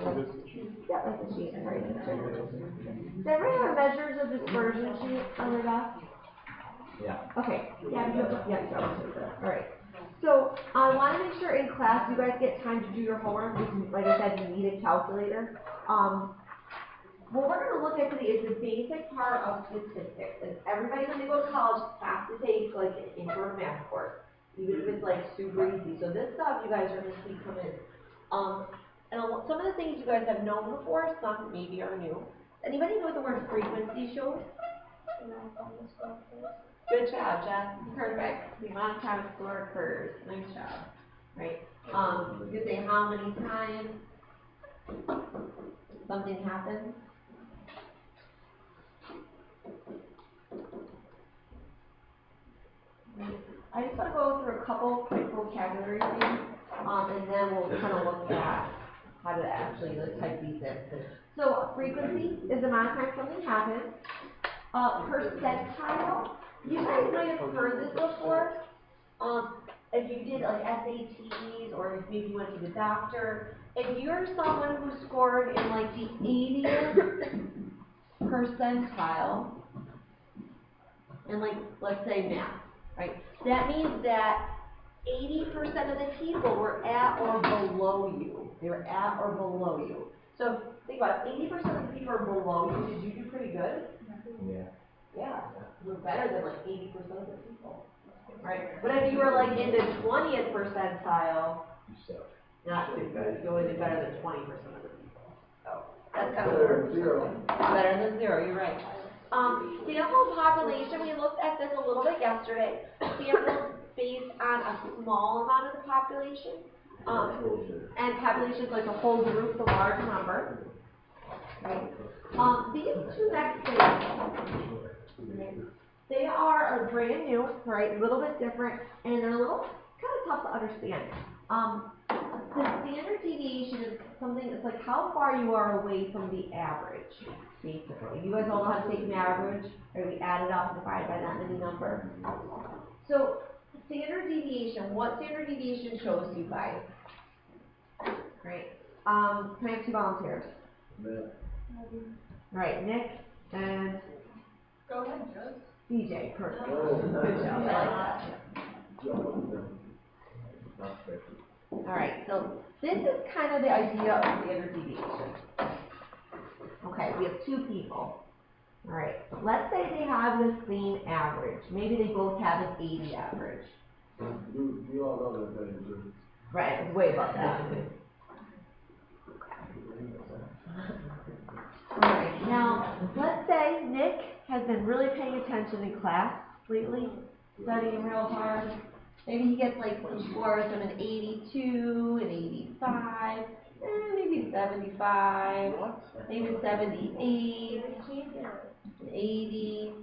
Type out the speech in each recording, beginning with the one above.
Yeah, that's a sheet. Sorry. Does everybody have measures of dispersion sheet on their desk? Yeah. Okay. Yeah, all right. So I want to make sure in class you guys get time to do your homework. Like I said, you need a calculator. What we're going to look at today is the basic part of statistics. And everybody, when they go to college, has to take like an intro to math course, even if it's like super easy. So this stuff you guys are going to see come in. And some of the things you guys have known before, some maybe are new. Anybody know what the word frequency shows? Good job, Jen. Perfect. The amount of time a score occurs. Nice job. Right. You say how many times something happens. I just want to go through a couple quick vocabulary things, and then we'll kind of look at how to actually type these in. So frequency is the amount of time something happens. Percentile, you guys might have heard this before. If you did like SATs or maybe you went to the doctor, if you're someone who scored in like the 80th percentile in like, let's say math, right? That means that 80% of the people were at or below you. They were at or below you. So think about it, 80% of the people are below you. Did you do pretty good? Yeah. Yeah, we're better than like 80% of the people, right? But if you were like in the 20th percentile, not too good. You only did better than 20% of the people. So that's kind of better than zero. Better than zero. You're right. Sample population. We looked at this a little bit yesterday. Samples based on a small amount of the population, and population is like a whole group, the large number. Right. These two next things, they are brand new, right? A little bit different, and they're a little kind of tough to understand. The standard deviation is something that's like how far you are away from the average, basically. You guys all know how to take an average, right? We add it up and divide by that many number. So standard deviation, what standard deviation shows you guys? Right. Can I have two volunteers? All right, Nick and go ahead, Joe. DJ, perfect. Good job. I like that. All right, so this is kind of the idea of standard deviation. Okay, we have two people. All right, so let's say they have the same average. Maybe they both have an 80 average. You all know that. Right, it's way above that. All right, now let's say Nick has been really paying attention in class lately, studying real hard. Maybe he gets like some scores of an 82, an 85, maybe 75, maybe 78, 80.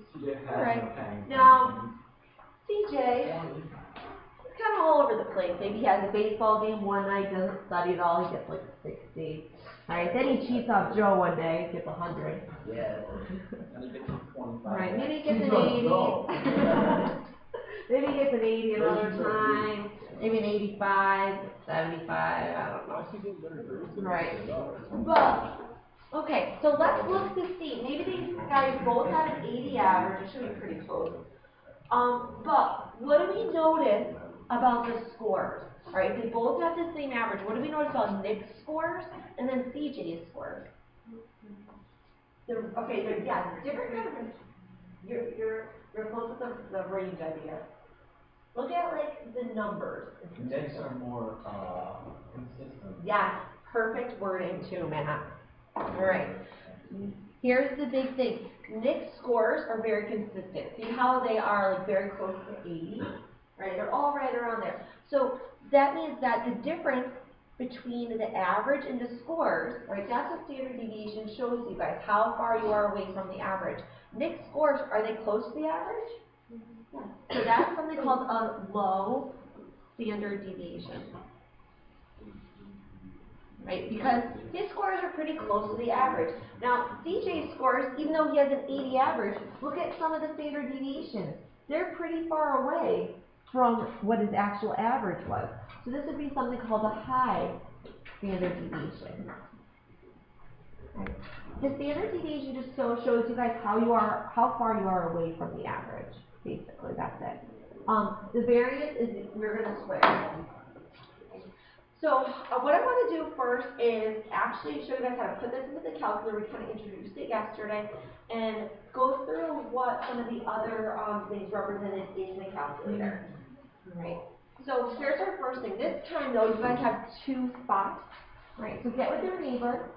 All right. Now, CJ, kind of all over the place. Maybe he has a baseball game one night, doesn't study at all, he gets like 60. All right, then he cheats off Joe one day, gets 100. Yeah. And he gets 25. All right, maybe he gets an 80. Maybe he gets an 80 another time, maybe an 85, 75, I don't know. Right. But, okay, so let's look to see. Maybe these guys both have an 80 average. It should be pretty close. But what do we notice about the scores? All right, if they both have the same average, what do we notice about Nick's scores and then CJ's scores? They're different kind of. You're close with the range idea. Look at like the numbers. Nick's are more consistent. Yes, perfect wording too, Matt. All right. Here's the big thing. Nick's scores are very consistent. See how they are like very close to 80, right? They're all right around there. So that means that the difference between the average and the scores, right? That's what standard deviation shows you guys, how far you are away from the average. Nick's scores, are they close to the average? Yeah. So that's something called a low standard deviation. Right? Because his scores are pretty close to the average. Now, CJ's scores, even though he has an 80 average, look at some of the standard deviations. They're pretty far away from what his actual average was. So this would be something called a high standard deviation. Right. The standard deviation just shows you guys how far you are away from the average. Basically, that's it. The variance is we're going to square. So what I want to do first is actually show you guys how to put this into the calculator. We kind of introduced it yesterday, and go through what some of the other things represented in the calculator. Right. So here's our first thing. This time though, you guys have two spots. Right. So get with your neighbor.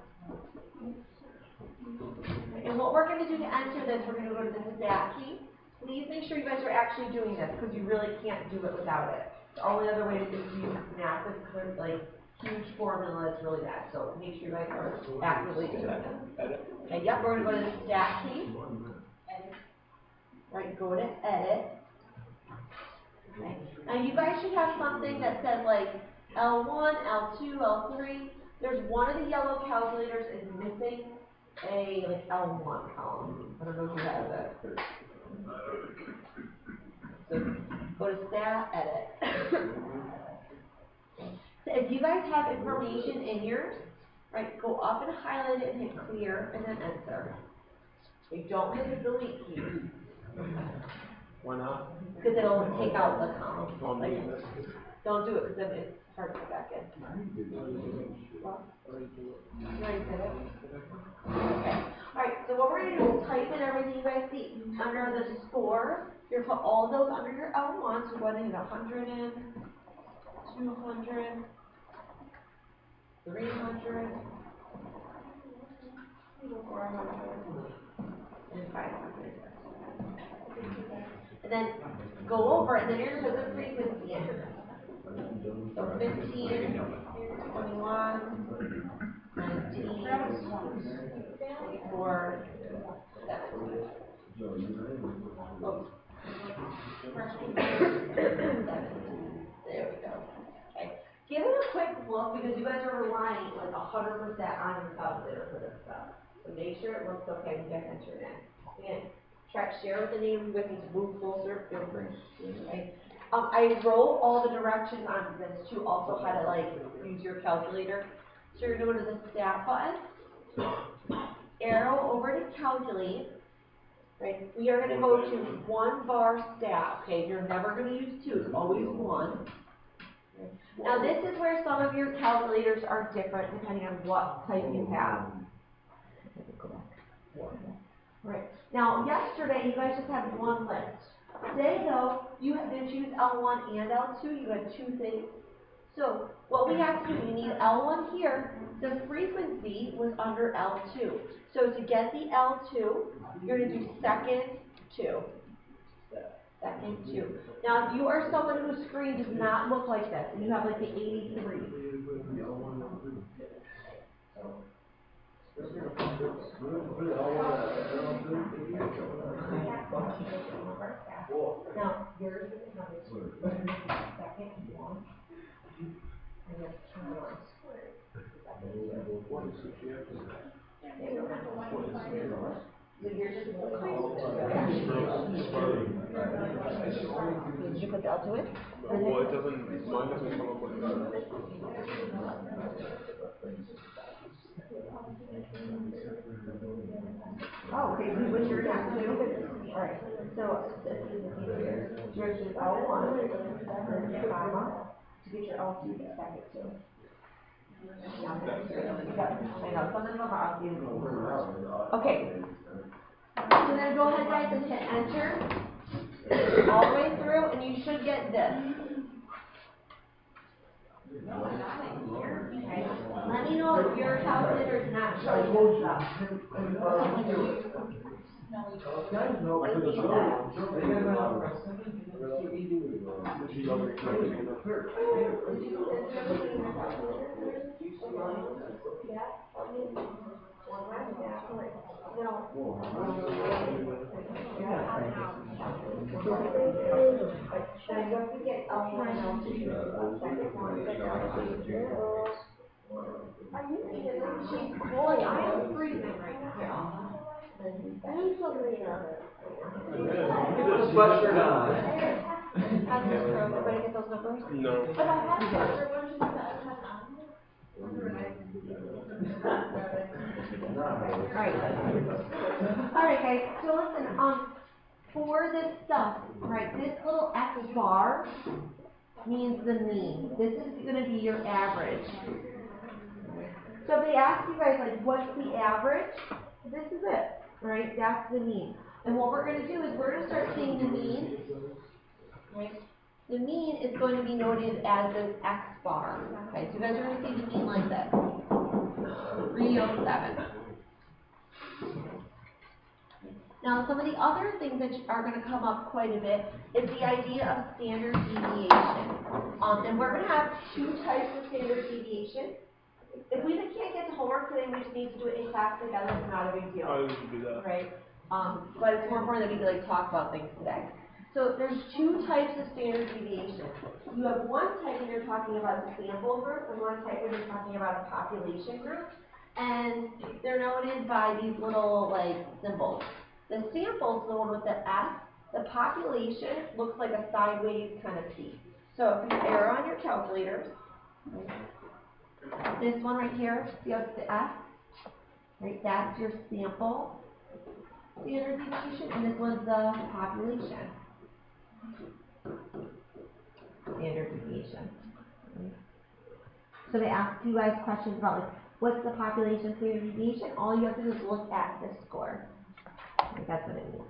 And what we're going to do to enter this, we're going to go to the stat key. Please make sure you guys are actually doing this because you really can't do it without it. The only other way to do math is like huge formula is really bad. So make sure you guys are actively doing it. Okay, yep, we're going to go to the stat key. Right, go to edit. Okay. Now you guys should have something that says like L1, L2, L3. There's one of the yellow calculators is missing a like L1 column. I don't know who has it. So go to stat, edit. So if you guys have information in yours, right, go up and highlight it and hit clear and then enter. You don't hit the delete key. Why not? Because it'll take out the column. Like, don't do it because then it's hard to get back in. What? You already did it? Okay. Alright, so what we're going to do is type in everything you guys see. Under the score, you're going to put all of those under your L1. So go ahead and hit 100 in, 200, 300, 400, and 500. And then go over, and then you're going to put the frequency in. So 15, 21, 19, 24, 17. Oh. 17. There we go. Okay. Give it a quick look because you guys are relying like 100% on your calculator for this stuff. So make sure it looks okay when you guys enter it in. Again, try to share with the neighbor. You guys need to move closer. Feel free. Okay. I wrote all the directions on this too, also how to like use your calculator. So you're going to go to the stat button, arrow over to calculate. Right? We are going to go to 1 bar stat. Okay, you're never going to use 2. It's always 1. Okay. Now this is where some of your calculators are different depending on what type you have. Right. Now yesterday you guys just had one list. Today though, you didn't use L1 and L2. You had 2 things. So what we have to do, you need L1 here. The frequency was under L2. So to get the L2, you're going to do second 2. Second 2. Now if you are someone whose screen does not look like this, and you have like the 83. Now yours is number 2. Second 1. And then 2 1. So you're just did you put the L2 in? Well, it doesn't, mine doesn't come up with that. Oh, okay, so what you're gonna have to do, alright, so this is the key here. You're gonna do L1, then comma, to get your L2 to second 2. I know, some of them are obvious. Okay. So then go ahead guys and hit enter all the way through and you should get this. Okay. Let me know if your calculator is not showing this stuff. Well, I am freezing right now. Put a sweatshirt on. Has this true? Everybody get those numbers? No. If I had a sweatshirt, wouldn't you think that I would have it on? Alright guys, so listen, for this stuff, right, this little X bar means the mean. This is going to be your average. So if they ask you guys, like, what's the average? This is it, right? That's the mean. And what we're going to do is we're going to start seeing the mean, right? The mean is going to be noted as this X bar. Okay, so you guys are going to see the mean like this. 307. Now, some of the other things that are going to come up quite a bit is the idea of standard deviation. And we're going to have two types of standard deviation. If we can't get to homework today, we just need to do it in class together. It's not a big deal. I usually do that. Right? But it's more important that we like talk about things today. So there's two types of standard deviation. You have one type when you're talking about the sample group, and one type when you're talking about a population group. And they're noted by these little like symbols. The sample is the one with the S. The population looks like a sideways kind of P. So if you arrow on your calculator, this one right here, see how it's the S? Right, that's your sample standard deviation, and this one's the population standard deviation. So they ask you guys questions about like, what's the population standard deviation? All you have to do is look at this score. That's what it means.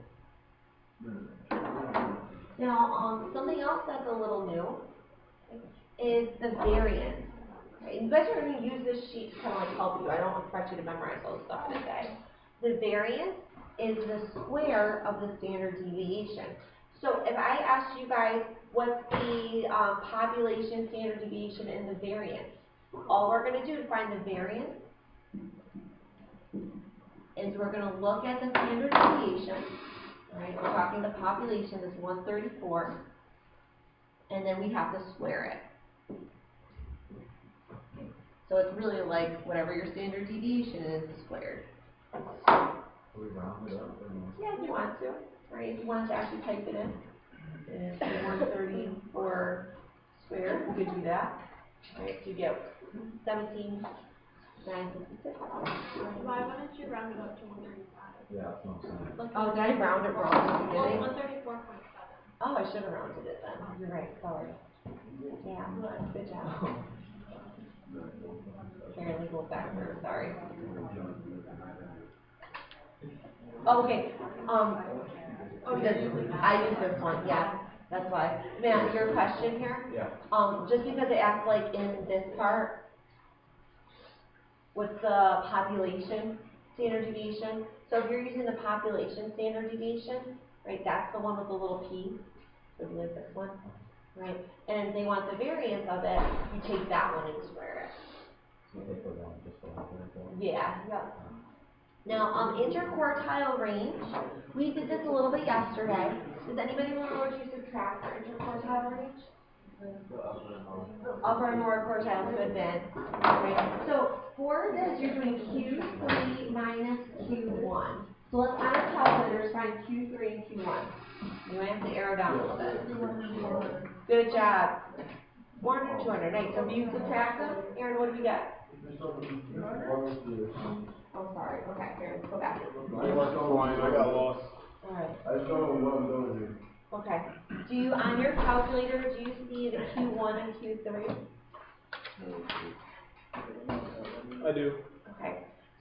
Now, something else that's a little new is the variance. Right? You guys are going to use this sheet to kind of like help you. I don't expect you to memorize all this stuff today. The variance is the square of the standard deviation. So if I asked you guys what's the population standard deviation and the variance, all we're going to do to find the variance is we're going to look at the standard deviation, right? We're talking the population is 134, and then we have to square it. So it's really like whatever your standard deviation is squared. We round it up. Yeah, if you want to, right? If you wanted to actually type it in, and 134 squared, you could do that, right? So you get 17,966. Why wouldn't you round it up to 135? Yeah, that's what I'm saying. Like, Oh, did I round it wrong at the beginning? 134.7. Oh, I should have rounded it then. You're right, sorry. Yeah, good job. Here, let me go back there, sorry. Oh, okay. I use this one, yeah. That's why. Matt, your question here? Yeah. Just because it acts like in this part, what's the population standard deviation? So if you're using the population standard deviation, right, that's the one with the little p. So it'd be like this one, right? And if they want the variance of it, you take that one and square it. So they put one just for 134. Yeah, yep. Now, interquartile range, we did this a little bit yesterday. Does anybody remember what you subtract for interquartile range? Upper and lower quartile, good then. Right. So for this, you're doing Q3 minus Q1. So let's on our calculators find Q3 and Q1. You might have to arrow down a little bit. Good job. 400, 200. Nice. So if you subtract them, Aaron, what do we get? Oh, sorry. Okay, here, let's go back. I got lost. All right. I just don't know what I'm doing here. Okay. Do you, on your calculator, do you see the Q1 and Q3? I do. Okay.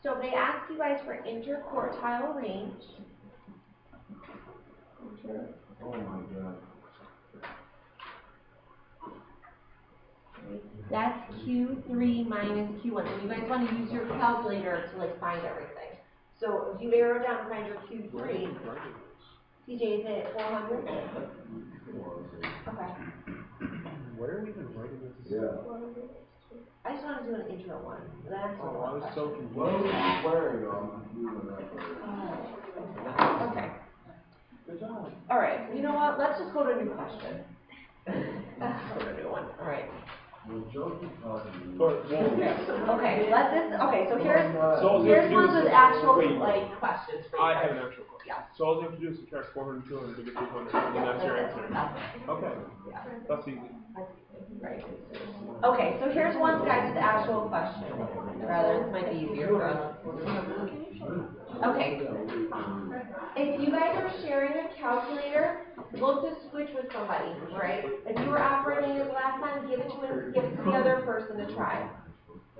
So if they ask you guys for interquartile range, Oh my God. that's Q3 minus Q1. And you guys want to use your calculator to like find everything. So if you arrow down and find your Q3, TJ, is it 400? Okay. Where are we even writing this? Yeah. I just want to do an intro one. That's Oh, I was so confused. What are we swearing on? Okay. Good job. All right. You know what? Let's just go to a new question. Let's go to a new one. All right. Okay. Let's just. Okay. So here's ones with actual like questions for you. I have an actual question. Yeah. So all you have to do is subtract 400 and 200 to get 200. And that's your answer. Okay. Yeah. That's easy. Right. Okay. So here's one guys with actual questions. Rather, this might be easier for us. Can you Okay. If you guys are sharing a calculator, look to switch with somebody, right? If you were operating it last time, give it to the other person to try.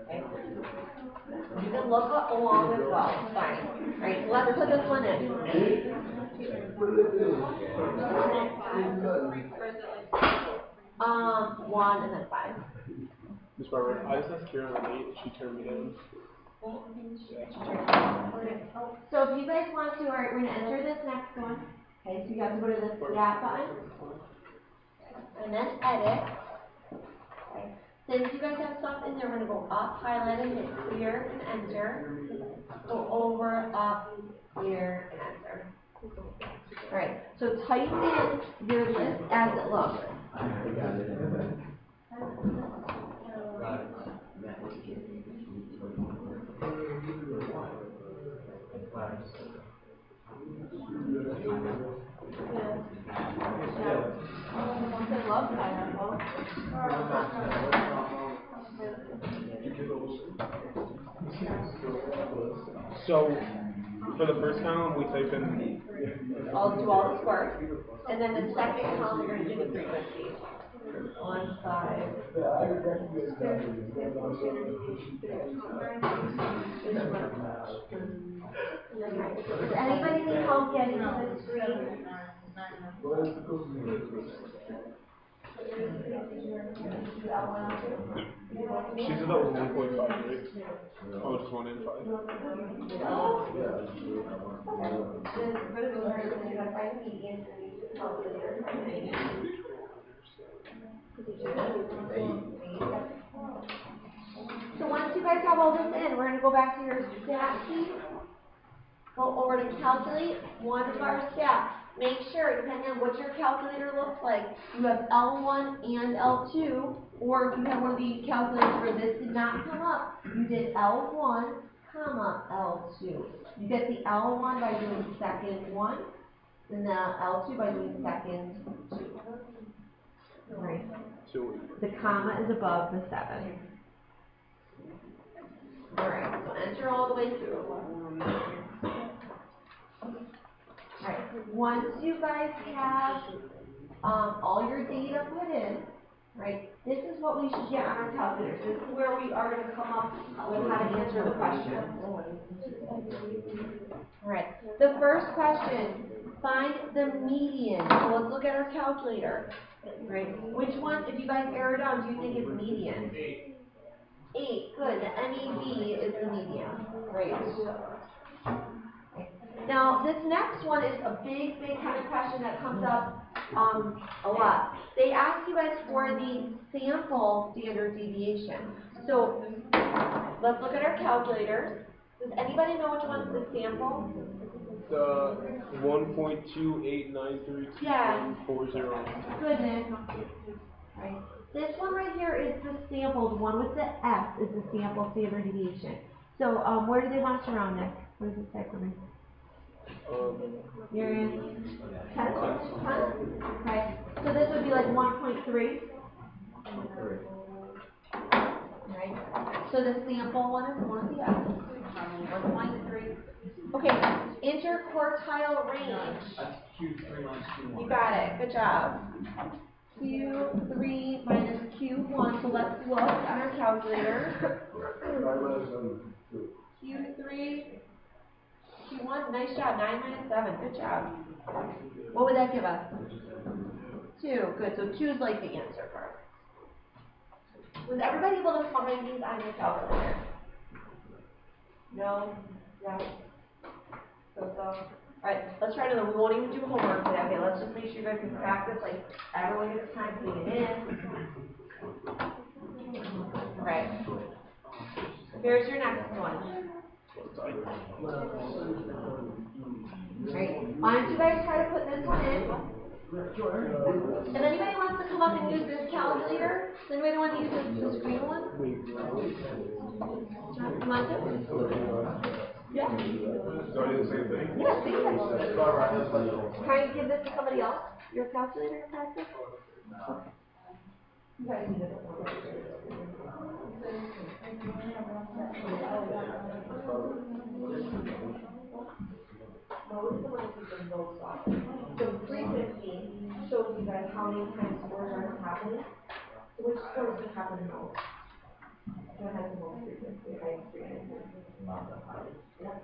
Okay? You can look along as well. It's fine. All right, so let's put this one in. One and then 5. Miss Barber, I just asked Karen on 8 and she turned me down. So if you guys want to, all right, we're going to enter this next one. Okay, so you have to go to the stat button and then edit. Okay. Since you guys have stuff in there, we're going to go up, highlight it, hit clear and enter. Go over, up, clear and enter. All right, so type in your list as it looks. I love pineapple. So, for the first column, we type in. I'll do all the squares. And then the second column, you're going to do the frequency. 1, 5. Does anybody need help getting to the screen? She said that was 1.5, right? Oh, just 1 and 5. So once you guys have all this in, we're going to go back to your stat sheet. Go over to calculate one of our stats. Make sure, depending on what your calculator looks like, you have L1 and L2, or if you have one of these calculators where this did not come up, you did L1, comma, L2. You get the L1 by doing second 1, and the L2 by doing second 2. Right. The comma is above the 7. Alright, so enter all the way through. Alright, once you guys have all your data put in, right, this is what we should get on our calculators. This is where we are going to come up with how to answer the question. Alright, the first question, find the median. So let's look at our calculator. Right, which one, if you guys arrow down, do you think is median? 8, good. The MEV is the median. Great. Okay. Now, this next one is a big kind of question that comes up a lot. They ask you guys for the sample standard deviation. So, let's look at our calculators. Does anybody know which one's the sample? The 1.2893240. Yeah. Goodness. Right. This one right here is the sample. The one with the S is the sample standard deviation. So, where do they want us around this? What does it say for me? You're in 10? 10? Okay. So this would be like 1.3. Right. So the sample one is one of the S. 1.3. Okay. Interquartile range. That's Q3 minus Q1. You got it. Good job. Q3 minus Q1. So let's look on our calculator. Q3, Q1. Nice job. 9 minus 7. Good job. What would that give us? 2. Good. So 2 is like the answer for us. Was everybody able to find these on your calculator? No? Yeah? So. Alright, let's try another. We won't even do homework today. Okay, let's just make sure you guys can practice, like, everyone gets time putting it in. Alright. Here's your next one. Alright, why don't you guys try to put this one in? If anybody wants to come up and use this calculator, does anybody want to use the screen one? You want to? Yeah. Do I do the same thing? Yeah, same thing. Try and give this to somebody else, your calculator to practice. Okay. You guys need it. Mode is the one that keeps the most often. So frequency shows you guys how many times scores are happening. So which scores can happen the most? What has the most frequency? Highest frequency. Yep.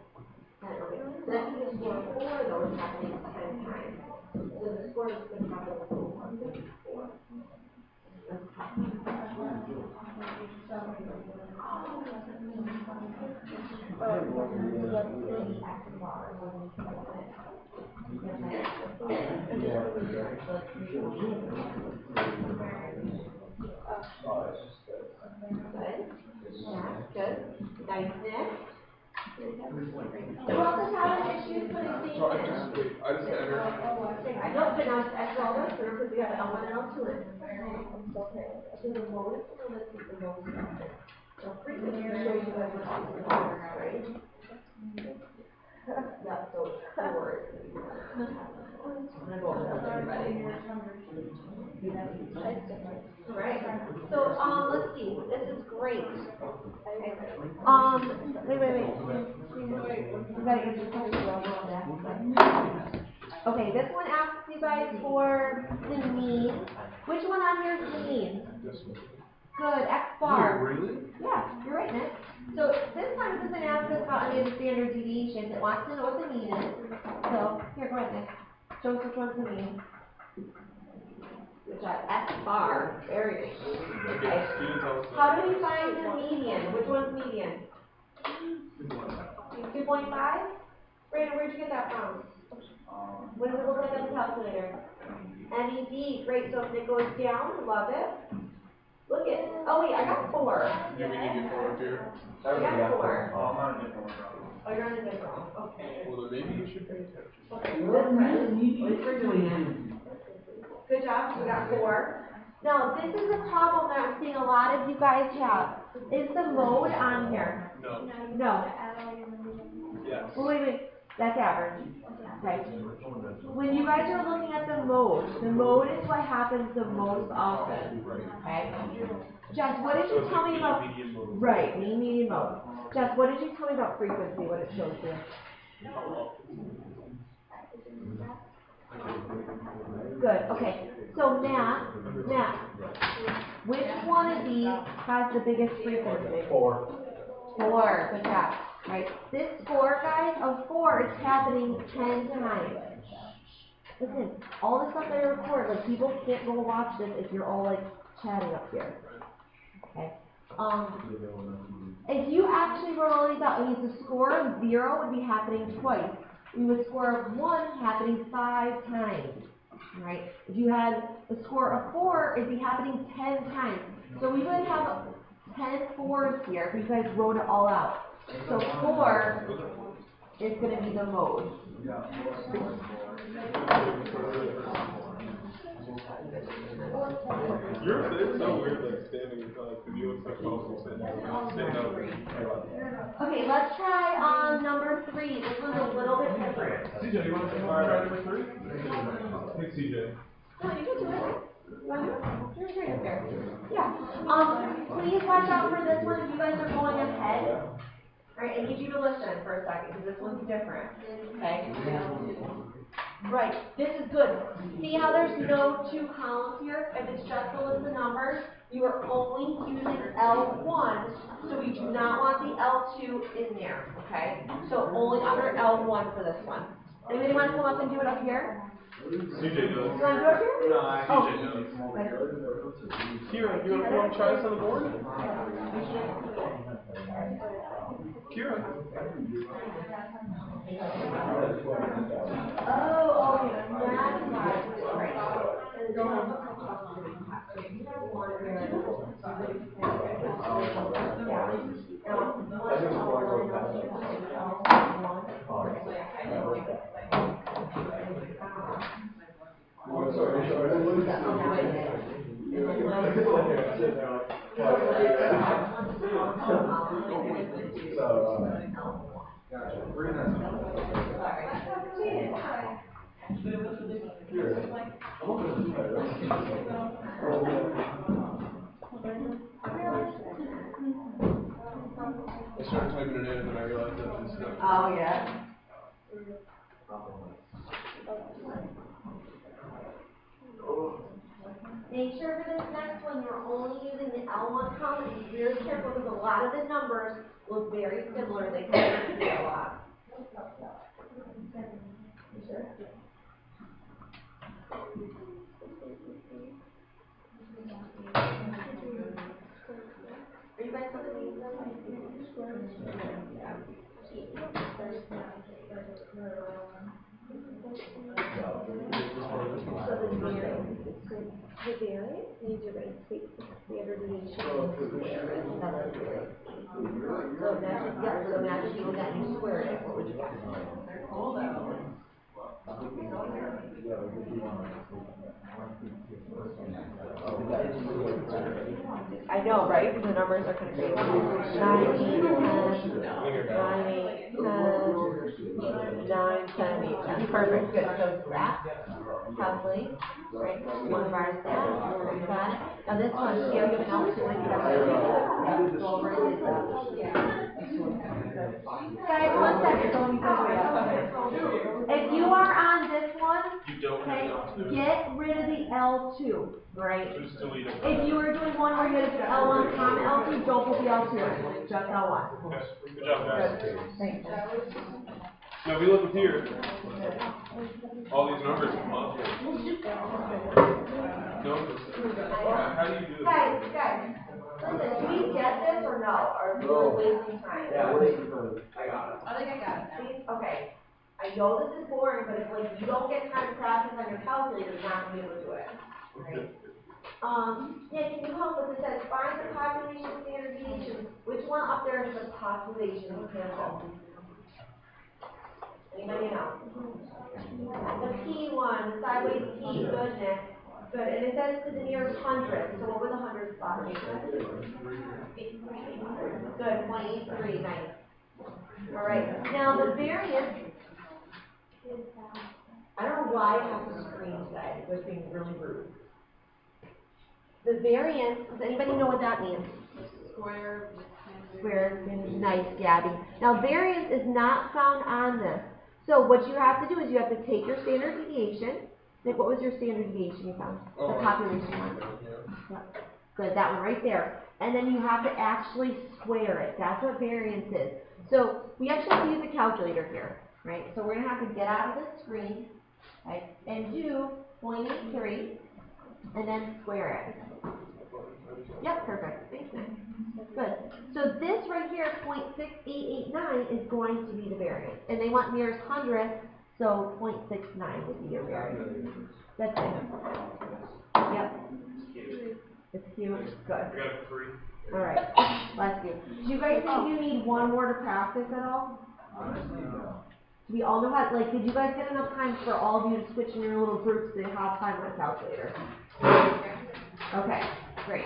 10, okay. So that means the score 4 though is happening 10 times. So the score is going to happen the most often is 4. That's tough. Yep, it's going to be X bar. Good. Yeah, good. Nice, Nick. Who else is having issues putting things So I in? just enter. No, but now it's X all the way through because we got L1 and L2 in. Okay. So the mode is the one that keeps the most often. So frequency shows you guys what keeps the most, right? Yeah, so 4 is going to be one. I'm going to go over that with everybody. Right. So, let's see. This is great. Wait. You gotta answer the question. Okay, this one asks you guys for the mean. Which one on here is the mean? Good, X bar. Wait, really? Yeah, you're right, Nick. So this time it doesn't ask us about any of the standard deviations. It wants to know what the mean is. So, here, go ahead, Nick. Show us which one's the mean. Good job. X bar. Very nice. Okay. How do we find the median? Which one's median? 2.5? Brandon, where'd you get that from? What does it look like on the calculator? MED. Great. So if it goes down, love it. Look at. Oh wait, I got 4. Do we need to get 4 up here? I got 4. Oh, I'm on a different one, probably. Oh, you're on a different one. Okay. Well, then maybe you should pay attention. Okay. That's right. At least we're doing it. Good job. We got 4. Now, this is a problem that I'm seeing a lot of you guys have. Is the mode on here? No. No. Yes. Well, wait. That's average. Okay. When you guys are looking at the mode is what happens the most often. Okay. Jess, what did you tell me about? Right, mean, median, mode. Jess, what did you tell me about frequency? What it shows you? Good. Okay. So Matt, which one of these has the biggest frequency? 4. Good job. Right. This score, guys, of 4 is happening 10 times. Listen, all the stuff that I record, like people can't go watch this if you're all like chatting up here. Okay. If you actually wrote all these out, it means the score of 0 would be happening twice. You would score of 1 happening 5 times. Right? If you had a score of 4, it'd be happening 10 times. So we would have 10 4s here if you guys wrote it all out. So 4 is going to be the mode. Your face so weird, like standing in class, because you look so calm sitting up. Okay, let's try number 3. This one's a little bit different. CJ, you want to try number 3? Hey, CJ. No, you can do it. You want to do it? You're right up there. Yeah. Please watch out for this one if you guys are going ahead. Alright, I need you to listen for a second because this one's different. Okay? Right, this is good. See how there's no 2 columns here? If it's just a list of numbers, you are only using L1, so we do not want the L2 in there, okay? So only under L1 for this one. Anybody want to come up and do it up here? CJ does. You want to do it up here? No, CJ does. Okay. Kira, you want to come up and try this on the board? Kira. Oh, okay. That's why. Right. I started typing it in and then I realized that it's not. Oh, yeah. Make sure for this next one you're only using the L1 column and be very careful because a lot of the numbers look very similar. They can repeat a lot. Are you guys looking at these? The variance means you're going to take the standard deviation and square it. That's what the variance means. So imagine, yeah, so imagine you did that and you squared it. What would you get? I know, right? Because the numbers are kind of crazy. 9, 8, 10, 9, 10, 8, 10. Perfect. Good. So that, calculate, right? 1 minus that. Got it. Now this one, see how you have an L2 and calculate. Yeah, go over and do that. Guys, 1 second. Don't you guys wait up. If you are on this one, okay, get rid of the L2, right? If you were doing one where you had to put L1 comma L2, don't put the L2 in, just L1. Okay. Good job, guys. Good. Thanks. Now, if you look up here, all these numbers are positive. Notice. How do you do it? Guys, listen, do we get this or no? Or are we wasting time? Yeah, wasting time. I got it. I think I got it now. Please? Okay. I know this is boring, but if like you don't get time to practice on your calculator, you're not gonna be able to do it. Right? Yeah, can you help us? It says find the population standard deviation. Which one up there is the population example? Anybody know? The P one, the sideways P, goodness. Good. And it says to the nearest hundred. So what would the hundred spot be? Good, 0.83, nice. All right. Now the variance, I don't know why I have to screen today. They're being really rude. The variance, does anybody know what that means? Square. Nice, Gabby. Now variance is not found on this. So what you have to do is you have to take your standard deviation. Like what was your standard deviation you found? The population one. Yep. Good, that one right there. And then you have to actually square it. That's what variance is. So we actually have to use a calculator here, right? So we're going to have to get out of the screen, right, and do 0.83 and then square it. Yep, perfect. Thanks, Nick. Good. So this right here, 0.6889, is going to be the variance. And they want nearest hundredth, so 0.69 would be your variance. That's it. Yep. It's cute. Good. I got it for free. All right. Bless you. Do you guys think you need one more to practice at all? Do we all know how, like, did you guys get enough time for all of you to switch in your little groups to have time on a calculator? Okay, great.